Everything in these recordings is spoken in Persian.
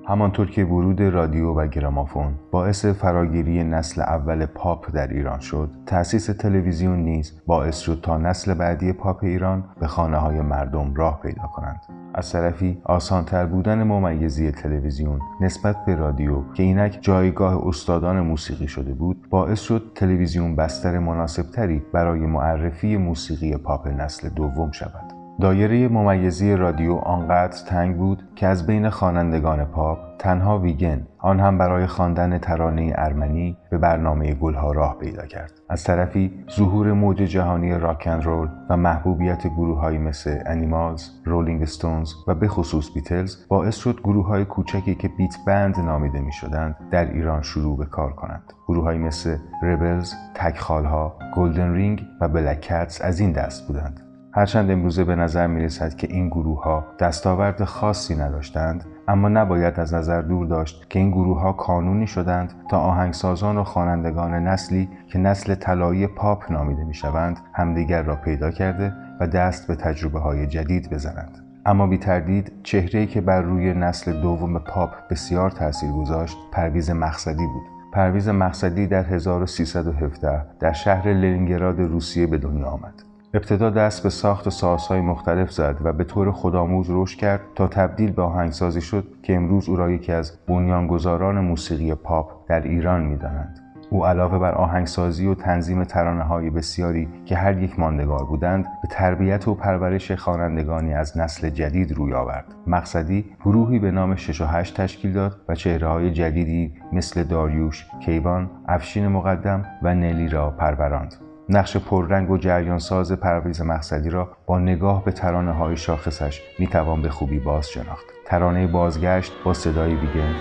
همانطور که ورود رادیو و گرامافون باعث فراگیری نسل اول پاپ در ایران شد، تأسیس تلویزیون نیز باعث شد تا نسل بعدی پاپ ایران به خانه‌های مردم راه پیدا کنند. از طرفی آسان‌تر بودن ممیزی تلویزیون نسبت به رادیو که اینک جایگاه استادان موسیقی شده بود، باعث شد تلویزیون بستر مناسبتری برای معرفی موسیقی پاپ نسل دوم شود. دایره ممیزی رادیو آنقدر تنگ بود که از بین خوانندگان پاپ تنها ویگن، آن هم برای خواندن ترانه ارمنی، به برنامه گلها راه پیدا کرد. از طرفی ظهور موج جهانی راک اند رول و محبوبیت گروه‌هایی مثل انیمالز، رولینگ استونز و به خصوص بیتلز باعث شد گروه‌های کوچکی که بیت بند نامیده می‌شدند در ایران شروع به کار کنند. گروه‌هایی مثل ربلز، تک‌خال‌ها، گلدن رینگ و بلک کتس از این دست بودند. هرچند امروزه به نظر می‌رسد که این گروه‌ها دستاورد خاصی نداشتند، اما نباید از نظر دور داشت که این گروه‌ها کانونی شدند تا آهنگسازان و خوانندگان نسلی که نسل طلایی پاپ نامیده می‌شوند همدیگر را پیدا کرده و دست به تجربه‌های جدید بزنند. اما بی تردید چهره‌ای که بر روی نسل دوم پاپ بسیار تأثیر گذاشت پرویز مقصدی بود. پرویز مقصدی در 1317 در شهر لنینگراد روسیه به دنیا آمد. ابتدا دست به ساخت سازهای مختلف زد و به طور خودآموز رشد کرد تا تبدیل به آهنگسازی شد که امروز او را یکی از بنیانگذاران موسیقی پاپ در ایران می‌دانند. او علاوه بر آهنگسازی و تنظیم ترانه‌های بسیاری که هر یک ماندگار بودند، به تربیت و پرورش خوانندگانی از نسل جدید روی آورد. مقصدی گروهی به نام 6 و 8 تشکیل داد و چهره‌های جدیدی مثل داریوش، کیوان، افشین مقدم و نلی را پروراند. نقش پررنگ و جریانساز پرویز مقصدی را با نگاه به ترانه‌های شاخصش میتوان به خوبی باز شناخت. ترانه بازگشت با صدای ویگن: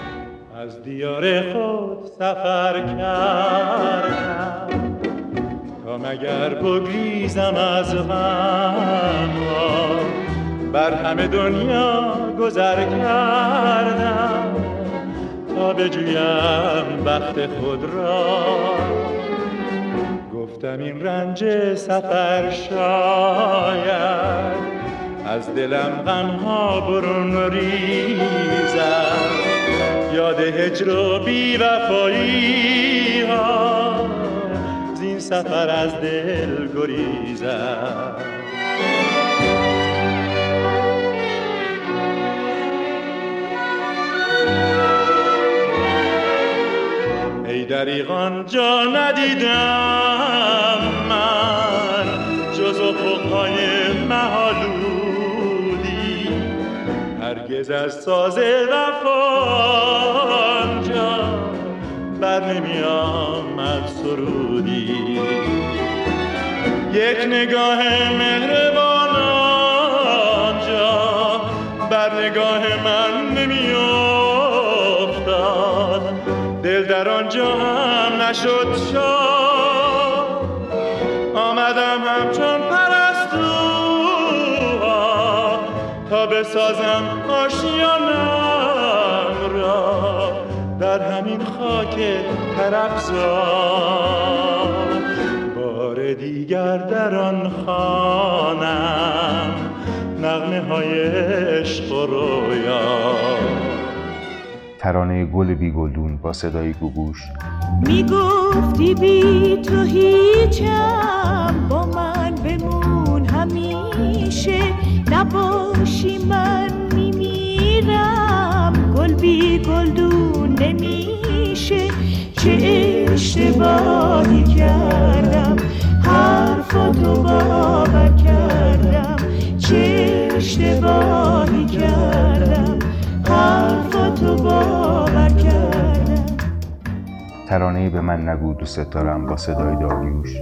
از دیار خود سفر کردم تا مگر بگریزم از غم، بر همه دنیا گذر کردم تا بجویم بخت خود را. گفتم این رنج سفر شاید از دلم غمها برون ریزد، یاد هجر و بی‌وفایی ها زین سفر از دل گریزد. ای دریغان جا ندیدم من جز افقهای مه‌آلودی، هرگز از ساز وفا آنجا بر نمی آمد سرودی. یک نگاه مهربان آنجا بر نگاه من نمی افتاد، دل در آنجا هم نشد شاد. آمدم همچون پرستوها تا بسازم آشیانم را در همین خاک طرفزار. بار دیگر در آن خوانم نغمه های عشق و رویا. ترانه گل بی گلدون با صدای گوگوش: میگفتی بی تو هیچم، با من بمون همیشه، نباشی من میمیرم، گل بی گلدون نمیشه. چه اشتباهی کردم حرفاتو باور کردم، چه اشتباهی کردم حرفاتو باور کردم. ترانه به من نگو دوست دارم با صدای داریوش: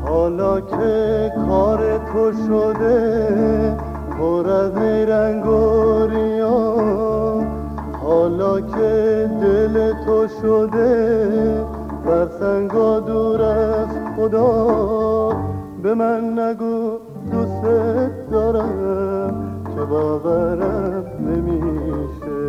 حالا که کار تو شده پر از نیرنگ و ریا، حالا که دل تو شده فرسنگا دور از خدا، به من نگو دوست دارم که باورم نمیشه،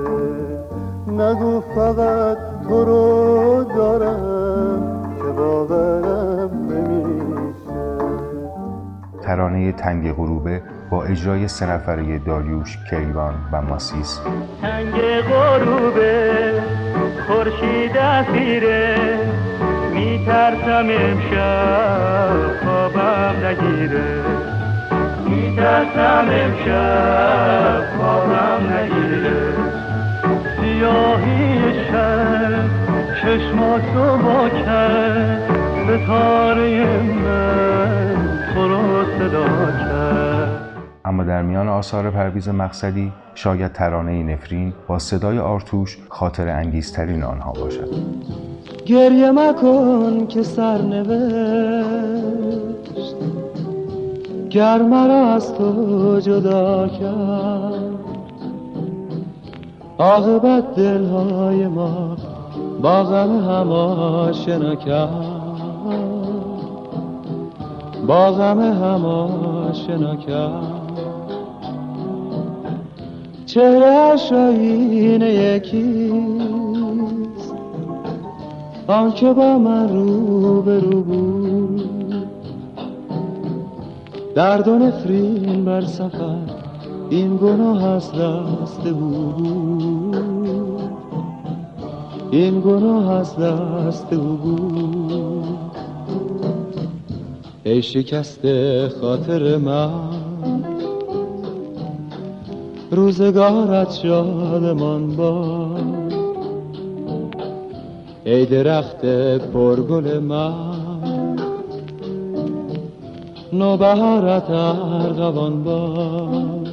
نگو فقط تو رو دارم که باورم نمیشه. ترانه تنگ غروبه با اجرای 3 نفره داریوش، کیوان و ماسیس. تنگ غروبه خورشید اسیره، میترسم امشب خوابم نگیره، میترسم امشب خوابم نگیره. سیاهی شب چشماتو با کرد، ستاره من تو رو صدا کرد. اما در میان آثار پرویز مقصدی شاید ترانه نفرین با صدای آرتوش خاطر انگیزترین آنها باشد. گریه مکن که سرنوشت گر مرا از تو جدا کرد، عاقبت دلهای ما با غم هم آشنا کرد، با غم هم آشنا کرد. چهره‌اش آیینه یکیست، آن که با من رو به رو بود. درد و نفرین بر سفر این گناه از دست بود، این گناه از دست بود. ای شکست خاطر من روزگارت شادمان باد، ای درخت پرگل من نوبهارت ارغوان باد.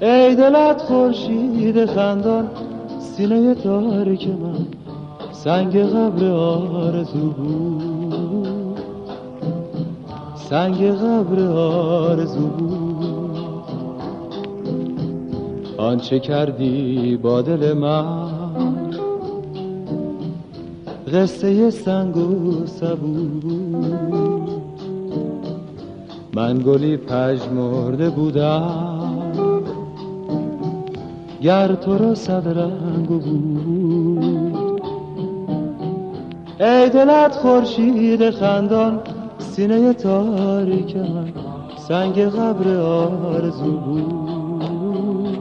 ای دلت خورشید خندان سینه تاریک من سنگ قبر آرزو بود، سنگ قبر آرزو بود. آنچه کردی با دل من قصه سنگ و سبو بود. من گلی پژمرده بودم گر تو را صد رنگ بود. ای دلت خورشید خندان سینه تاریک من سنگ قبر آرزو بود،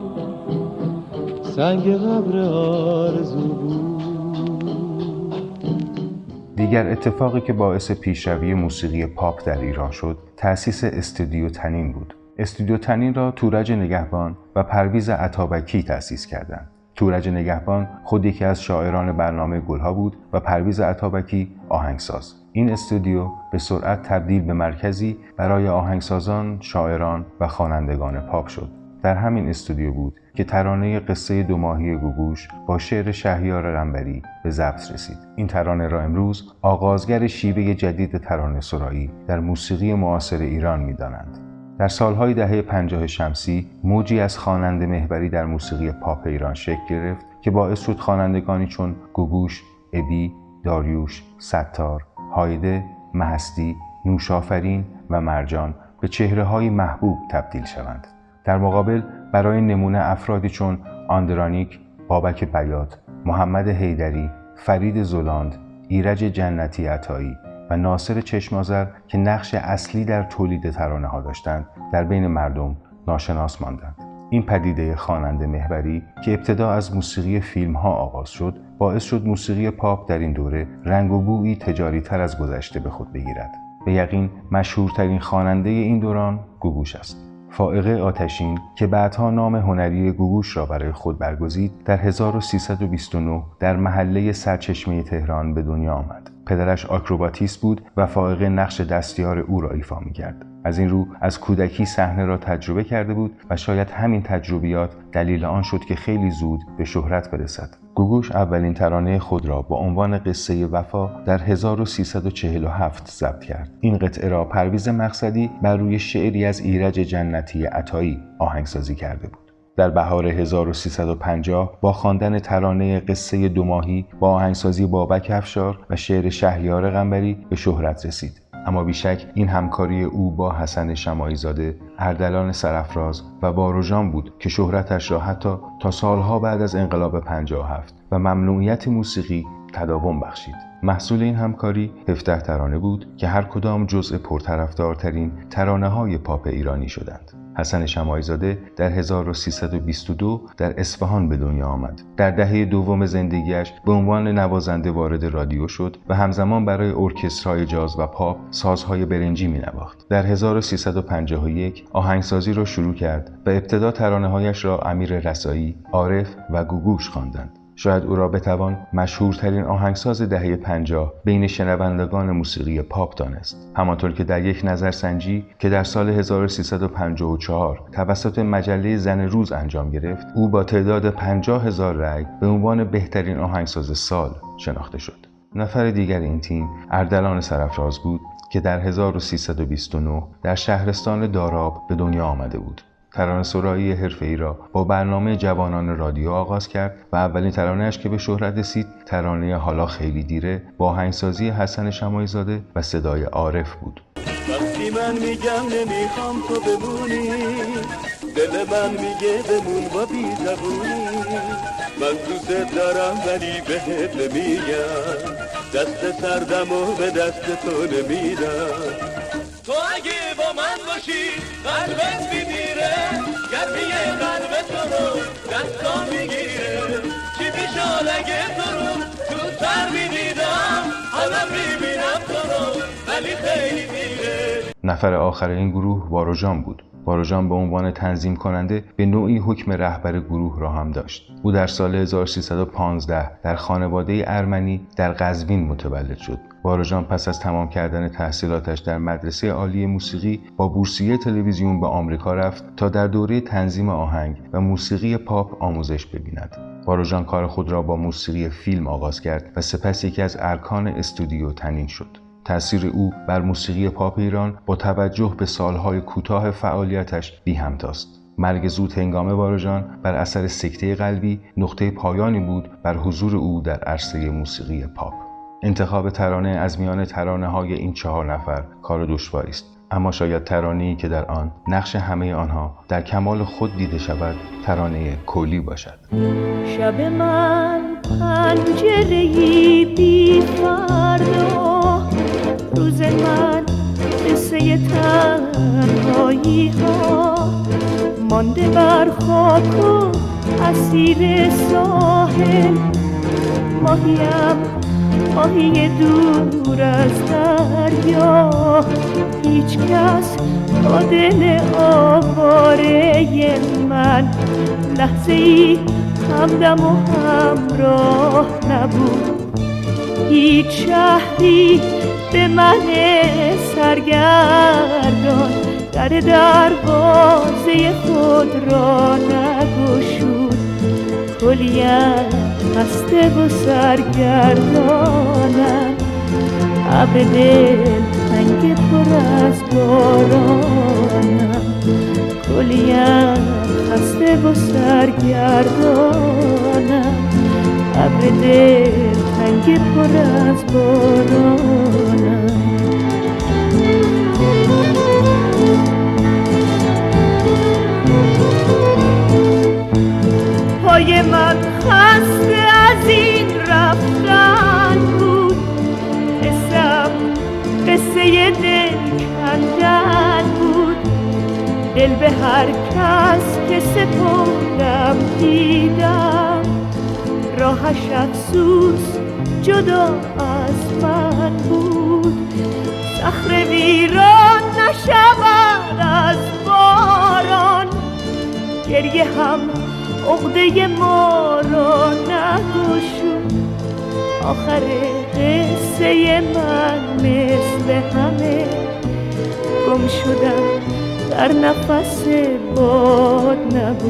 سنگ قبر آرزو بود. دیگر اتفاقی که باعث پیشروی موسیقی پاپ در ایران شد، تأسیس استودیو تنین بود. استودیو تنین را تورج نگهبان و پرویز عطابکی تأسیس کردند. تورج نگهبان خود یکی از شاعران برنامه گلها بود و پرویز عطابکی آهنگساز. این استودیو به سرعت تبدیل به مرکزی برای آهنگسازان، شاعران و خوانندگان پاپ شد. در همین استودیو بود که ترانه قصه 2 ماهی گوگوش با شعر شهریار قنبری به ضبط رسید. این ترانه را امروز آغازگر شیوه جدید ترانه سرایی در موسیقی معاصر ایران می‌دانند. در سالهای دهه 50 شمسی موجی از خواننده محوری در موسیقی پاپ ایران شکل گرفت که باعث شد خوانندگانی چون گوگوش، ابی، داریوش، ستار، هایده، مهستی، نوشافرین و مرجان به چهره‌های محبوب تبدیل شوند. در مقابل برای نمونه افرادی چون آندرانیک، بابک بیات، محمد حیدری، فرید زلاند، ایرج جنتی عطایی و ناصر چشم‌آذر که نقش اصلی در تولید ترانه‌ها داشتند، در بین مردم ناشناس ماندند. این پدیده خواننده محوری که ابتدا از موسیقی فیلم‌ها آغاز شد، باعث شد موسیقی پاپ در این دوره رنگ و بویی تجاری‌تر از گذشته به خود بگیرد. به یقین مشهورترین خواننده این دوران گوگوش است. فائقه آتشین که بعدها نام هنری گوگوش را برای خود برگزید، در 1329 در محله سرچشمه تهران به دنیا آمد. پدرش آکروباتیست بود و فائقه نقش دستیار او را ایفا می‌کرد. از این رو از کودکی صحنه را تجربه کرده بود و شاید همین تجربیات دلیل آن شد که خیلی زود به شهرت برسد. گوگوش اولین ترانه خود را با عنوان قصه وفا در 1347 ضبط کرد. این قطعه را پرویز مقصدی بر روی شعری از ایرج جنتی عطایی آهنگسازی کرده بود. در بهار 1350 با خواندن ترانه قصه 2 ماهی با آهنگسازی بابک افشار و شعر شهریار قنبری به شهرت رسید. اما بیشک این همکاری او با حسن شماعی زاده، اردلان سرافراز و باروژان بود که شهرتش را حتی تا سالها بعد از انقلاب 57 و ممنوعیت موسیقی تداوم بخشید. محصول این همکاری 17 ترانه بود که هر کدام جزء پرطرفدارترین ترانه‌های پاپ ایرانی شدند. حسن شماعی زاده در 1322 در اصفهان به دنیا آمد. در دهه دوم زندگیش به عنوان نوازنده وارد رادیو شد و همزمان برای ارکسترهای جاز و پاپ سازهای برنجی می‌نواخت. در 1351 آهنگسازی را شروع کرد و ابتدا ترانه‌هایش را امیر رسایی، عارف و گوگوش خواندند. شاید او را بتوان مشهورترین آهنگساز دهه 50 بین شنوندگان موسیقی پاپ دانست. همانطور که در یک نظرسنجی که در سال 1354 توسط مجله زن روز انجام گرفت، او با تعداد 50,000 رأی به عنوان بهترین آهنگساز سال شناخته شد. نفر دیگر این تیم اردلان سرافراز بود که در 1329 در شهرستان داراب به دنیا آمده بود. ترانه‌سرایی حرفه‌ای را با برنامه جوانان رادیو آغاز کرد و اولین ترانه‌اش که به شهرت رسید ترانه حالا خیلی دیره با آهنگسازی حسن شماعی زاده و صدای عارف بود. وقتی من میگم نمیخوام تو بمونی، دل من میگه بمون با بی زبونی. من دوست دارم ولی بهت نمیگم، دست سردم و به دست تو نمیدم. تو اگه با من باشی قلبت میمیره، گرمی قلب تو رو دستا میگیره. چی بیشال اگه تو رو زودتر میدیدم، حالا میبینم تو رو ولی خیلی دیره. نفر آخر این گروه باروژان بود. باروژان به عنوان تنظیم کننده به نوعی حکم رهبر گروه را هم داشت. او در سال 1315 در خانواده ارمنی در قزوین متولد شد. باروژان پس از تمام کردن تحصیلاتش در مدرسه عالی موسیقی با بورسیه تلویزیون به آمریکا رفت تا در دوره تنظیم آهنگ و موسیقی پاپ آموزش ببیند. باروژان کار خود را با موسیقی فیلم آغاز کرد و سپس یکی از ارکان استودیو تنین شد. تأثیر او بر موسیقی پاپ ایران با توجه به سالهای کوتاه فعالیتش بی همتاست. مرگ زود هنگام باروژان بر اثر سکته قلبی نقطه پایانی بود بر حضور او در عرصه موسیقی پاپ. انتخاب ترانه از میان ترانه‌های این 4 نفر کار دشواری است، اما شاید ترانه‌ای که در آن نقش همه آنها در کمال خود دیده شود ترانه کولی باشد. شب من پنجره‌ای بی فردا، روز من قصه تنهایی ها، مانده بر خاک و اسیر ساحل. ماهی دور از دریا، هیچ کس با دل آواره من لحظه ای همدم و همراه نبود. هیچ شهری به من سرگردان در دروازه خود را نگشود. کلیم خسته و سرگردانم، ابر دل تنگ پر از بارانم. کلیم خسته و سرگردانم، ابر دل تنگ پر از بارانم. پای من خسته از این رفتن بود، قصه دل کندن بود. دل به هر کس که سپردم دیدم، راهش افسوس جدا از من بود. صخره ویران نشود از باران، گریه هم عقده ما را نگشود. آخر قصه من مثل همه گم شدم در نفس باد نبود.